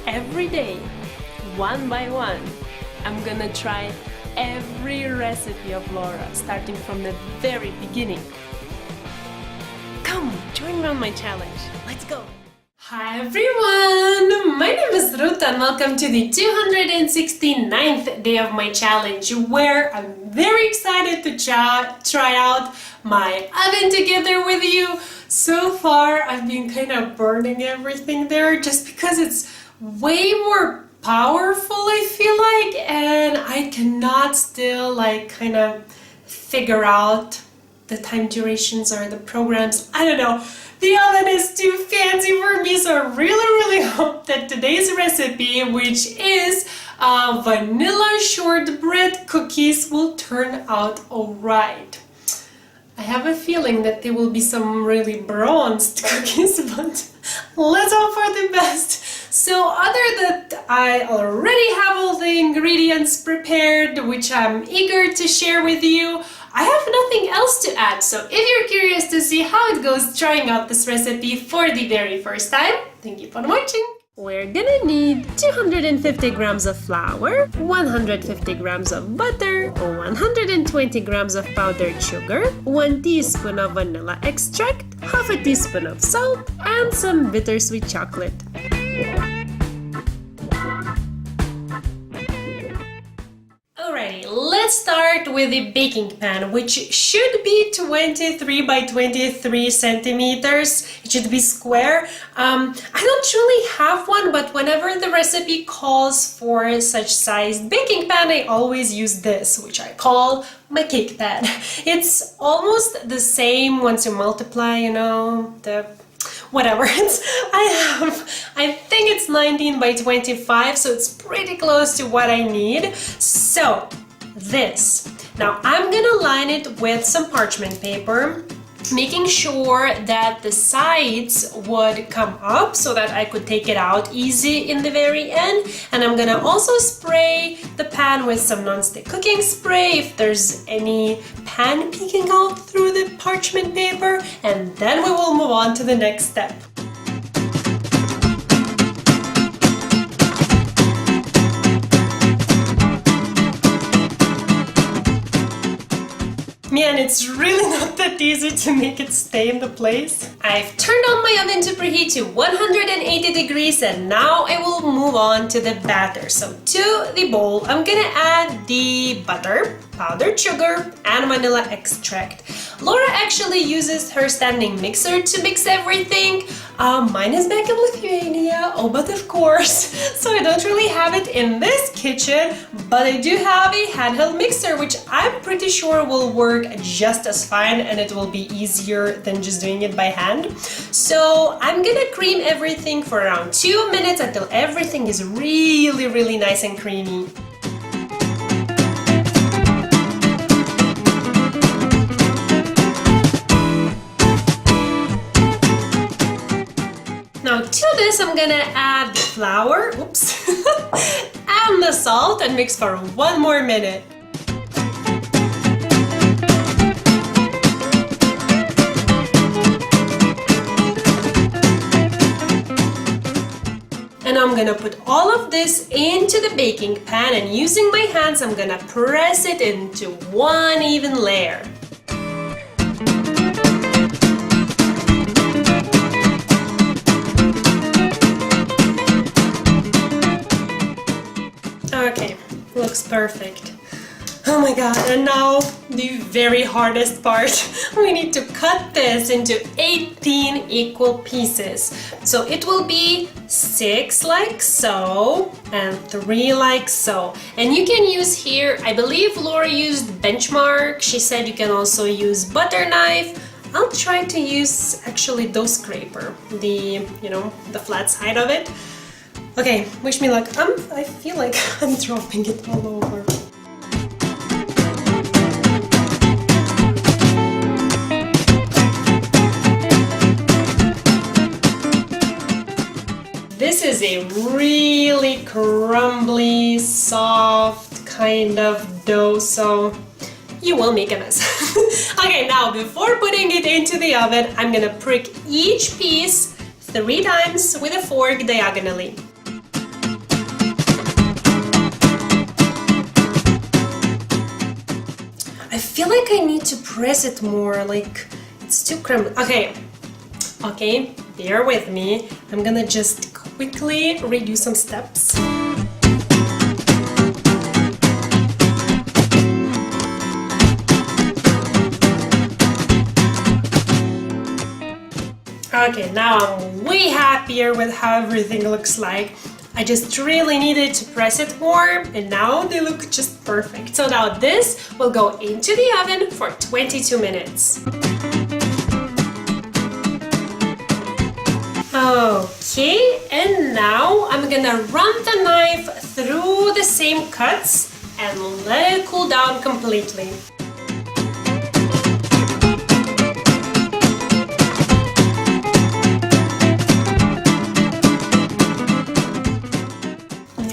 every day, one by one, I'm gonna try every recipe of Laura, starting from the very beginning. Come, join me on my challenge. Let's go! Hi everyone! My name is Ruta and welcome to the 269th day of my challenge, where I'm very excited to try out my oven together with you. So far I've been kind of burning everything there just because it's way more powerful, I feel like, and I cannot still kind of figure out the time durations or the programs. I don't know. The oven is too fancy for me, so I really hope that today's recipe, which is vanilla shortbread cookies, will turn out alright. I have a feeling that there will be some really bronzed cookies, but let's hope for the best. So other than I already have all the ingredients prepared, which I'm eager to share with you, I have nothing else to add. So if you're curious to see how it goes trying out this recipe for the very first time, thank you for watching. We're gonna need 250 grams of flour, 150 grams of butter, 120 grams of powdered sugar, 1 teaspoon of vanilla extract, half a teaspoon of salt, and some bittersweet chocolate. Alrighty, let's start with the baking pan, which should be 23 by 23 centimeters. It should be square. I don't really have one, but whenever the recipe calls for such sized baking pan, I always use this, which I call my cake pan. It's almost the same once you multiply, whatever I think it's 19 by 25, so it's pretty close to what I need. So this, now I'm gonna line it with some parchment paper, making sure that the sides would come up so that I could take it out easy in the very end. And I'm gonna also spray the pan with some nonstick cooking spray if there's any pan peeking out through the parchment paper, and then we will move on to the next step. Man, it's really not that easy to make it stay in the place. I've turned on my oven to preheat to 180 degrees, and now I will move on to the batter. So to the bowl, I'm gonna add the butter, powdered sugar, and vanilla extract. Laura actually uses her standing mixer to mix everything. Mine is back in Lithuania, but of course, so I don't really have it in this kitchen, but I do have a handheld mixer, which I'm pretty sure will work just as fine, and it will be easier than just doing it by hand. So I'm gonna cream everything for around 2 minutes until everything is really nice and creamy. Now to this I'm gonna add the flour, and the salt, and mix for 1 more minute. And I'm gonna put all of this into the baking pan, and using my hands I'm gonna press it into one even layer. Okay, looks perfect. Oh my god, and now the very hardest part. We need to cut this into 18 equal pieces. So it will be 6 like so, and 3 like so. And you can use here, I believe Laura used benchmark. She said you can also use butter knife. I'll try to use actually dough scraper, the flat side of it. Okay, wish me luck. I feel like I'm dropping it all over. This is a really crumbly, soft kind of dough, so you will make a mess. Okay, now before putting it into the oven, I'm gonna prick each piece 3 times with a fork diagonally. feel like I need to press it more, like it's too crumbly. Okay, bear with me. I'm gonna just quickly redo some steps. Okay, now I'm way happier with how everything looks like. I just really needed to press it more, and now they look just perfect. So now this will go into the oven for 22 minutes. Okay, and now I'm gonna run the knife through the same cuts and let it cool down completely.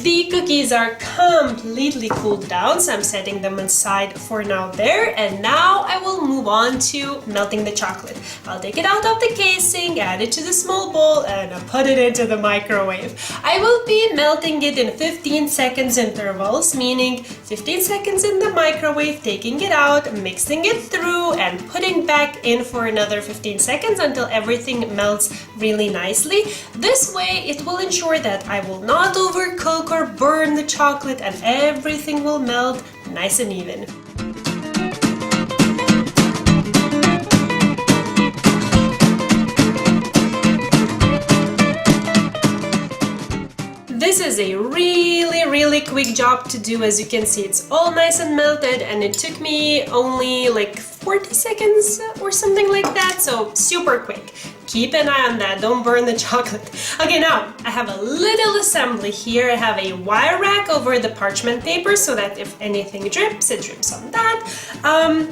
The cookies are completely cooled down, so I'm setting them aside for now there, and now I will move on to melting the chocolate. I'll take it out of the casing, add it to the small bowl, and I'll put it into the microwave. I will be melting it in 15 seconds intervals, meaning 15 seconds in the microwave, taking it out, mixing it through, and putting back in for another 15 seconds until everything melts really nicely. This way it will ensure that I will not overcook or burn the chocolate, and everything will melt nice and even. This is a really quick job to do. As you can see, it's all nice and melted, and it took me only like 40 seconds or something like that, so super quick. Keep an eye on that, don't burn the chocolate. Okay, now I have a little assembly here. I have a wire rack over the parchment paper so that if anything drips, it drips on that.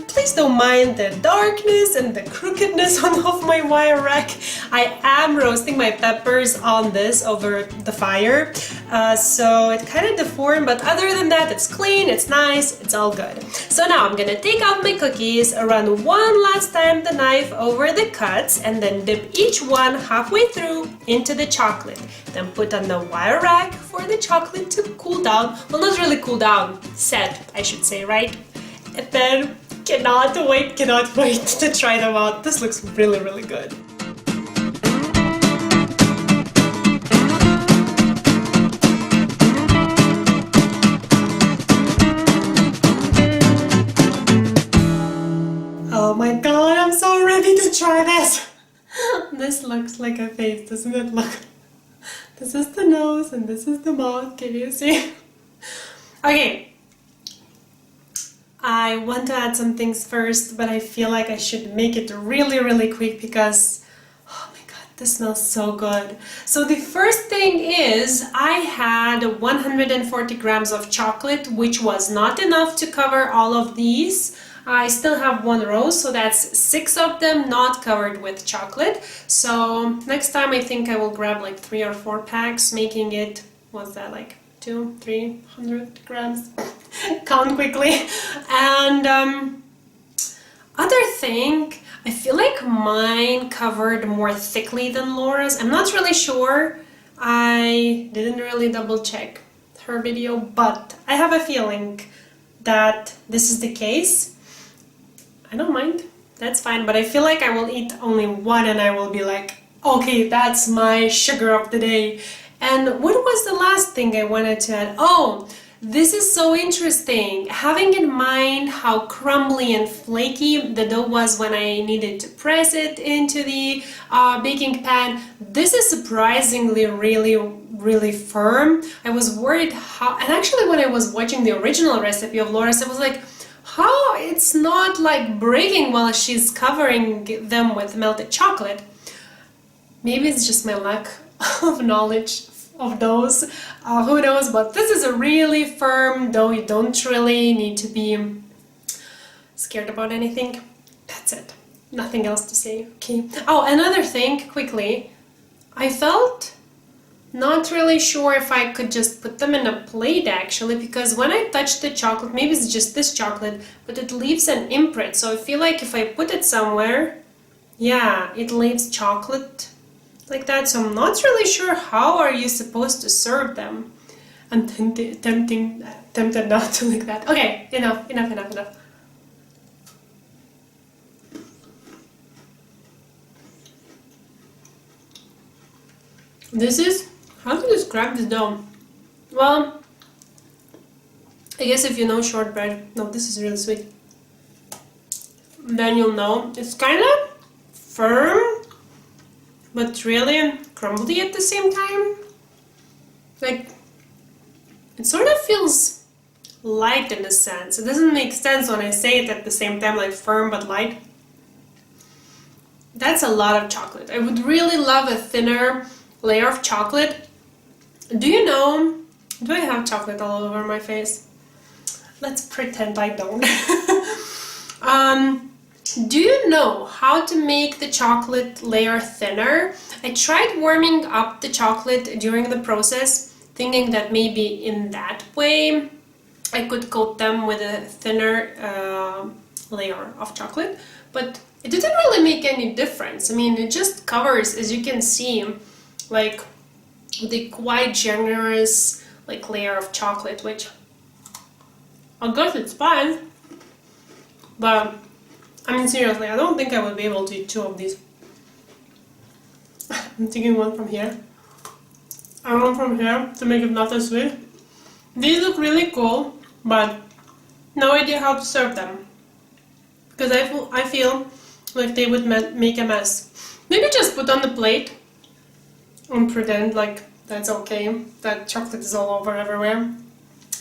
Please don't mind the darkness and the crookedness of my wire rack. I am roasting my peppers on this over the fire, so it kind of deformed, but other than that, it's clean, it's nice, it's all good. So now I'm gonna take out my cookies, run one last time the knife over the cuts, and then dip each one halfway through into the chocolate. Then put on the wire rack for the chocolate to cool down. Well, not really cool down, set, I should say, right? And then cannot wait to try them out. This looks really good. Oh my god, I'm so ready to try this! This looks like a face, doesn't it? Look. This is the nose and this is the mouth, can you see? Okay. I want to add some things first, but I feel like I should make it really quick because, oh my god, this smells so good. So the first thing is, I had 140 grams of chocolate, which was not enough to cover all of these. I still have one row, so that's 6 of them not covered with chocolate. So next time I think I will grab like 3 or 4 packs, making it, what's that, like 200-300 grams? Count quickly. And other thing, I feel like mine covered more thickly than Laura's. I'm not really sure. I didn't really double check her video, but I have a feeling that this is the case. I don't mind, that's fine, but I feel like I will eat only one and I will be like, okay, that's my sugar of the day. And what was the last thing I wanted to add? Oh, this is so interesting. Having in mind how crumbly and flaky the dough was when I needed to press it into the baking pan, this is surprisingly really firm. I was worried how, and actually when I was watching the original recipe of Laura's, I was like, how it's not like breaking while she's covering them with melted chocolate. Maybe it's just my lack of knowledge of doughs, who knows, but this is a really firm dough. You don't really need to be scared about anything. That's it, nothing else to say. Okay. Oh, another thing quickly, I felt not really sure if I could just put them in a plate actually, because when I touch the chocolate, maybe it's just this chocolate, but it leaves an imprint. So I feel like if I put it somewhere, yeah, it leaves chocolate like that. So I'm not really sure how are you supposed to serve them. I'm tempted not to like that. Okay, enough. This is, how to describe this dough? Well, I guess if you know shortbread, no, this is really sweet, then you'll know. It's kind of firm, but really crumbly at the same time. Like, it sort of feels light in a sense. It doesn't make sense when I say it at the same time, like firm but light. That's a lot of chocolate. I would really love a thinner layer of chocolate. Do you know, do I have chocolate all over my face? Let's pretend I don't. Do you know how to make the chocolate layer thinner? I tried warming up the chocolate during the process, thinking that maybe in that way I could coat them with a thinner layer of chocolate, but it didn't really make any difference. I mean, it just covers, as you can see, like the quite generous like layer of chocolate, which I guess it's fine, but I mean, seriously, I don't think I would be able to eat 2 of these. I'm taking one from here and one from here to make it not as sweet. These look really cool, but no idea how to serve them, because I feel like they would make a mess. Maybe just put on the plate and pretend like that's okay, that chocolate is all over everywhere.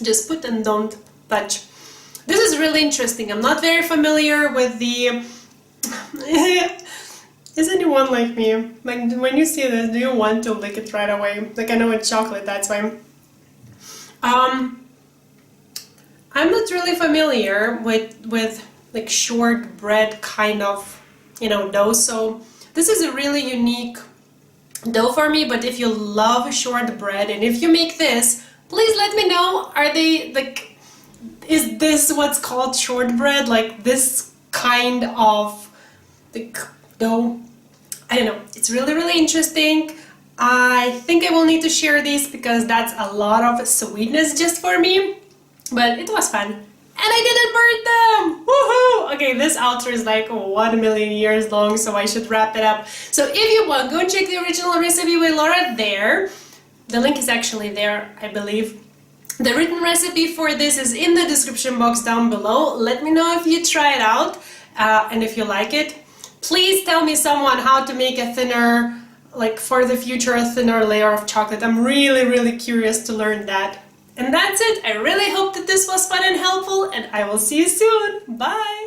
Just put and don't touch. This is really interesting. I'm not very familiar with the... Is anyone like me? Like, when you see this, do you want to lick it right away? Like, I know it's chocolate, that's why. I'm not really familiar with like shortbread kind of, you know, dough, so this is a really unique dough for me. But if you love shortbread and if you make this, please let me know. Are they like... Is this what's called shortbread? Like this kind of like dough? I don't know. It's really, really interesting. I think I will need to share this because that's a lot of sweetness just for me. But it was fun. And I didn't burn them! Woohoo! Okay, this outro is like 1 million years long, so I should wrap it up. So if you want, go and check the original recipe with Laura there. The link is actually there, I believe. The written recipe for this is in the description box down below. Let me know if you try it out and if you like it. Please tell me someone how to make a thinner, like for the future, a thinner layer of chocolate. I'm really, really curious to learn that. And that's it. I really hope that this was fun and helpful, and I will see you soon. Bye!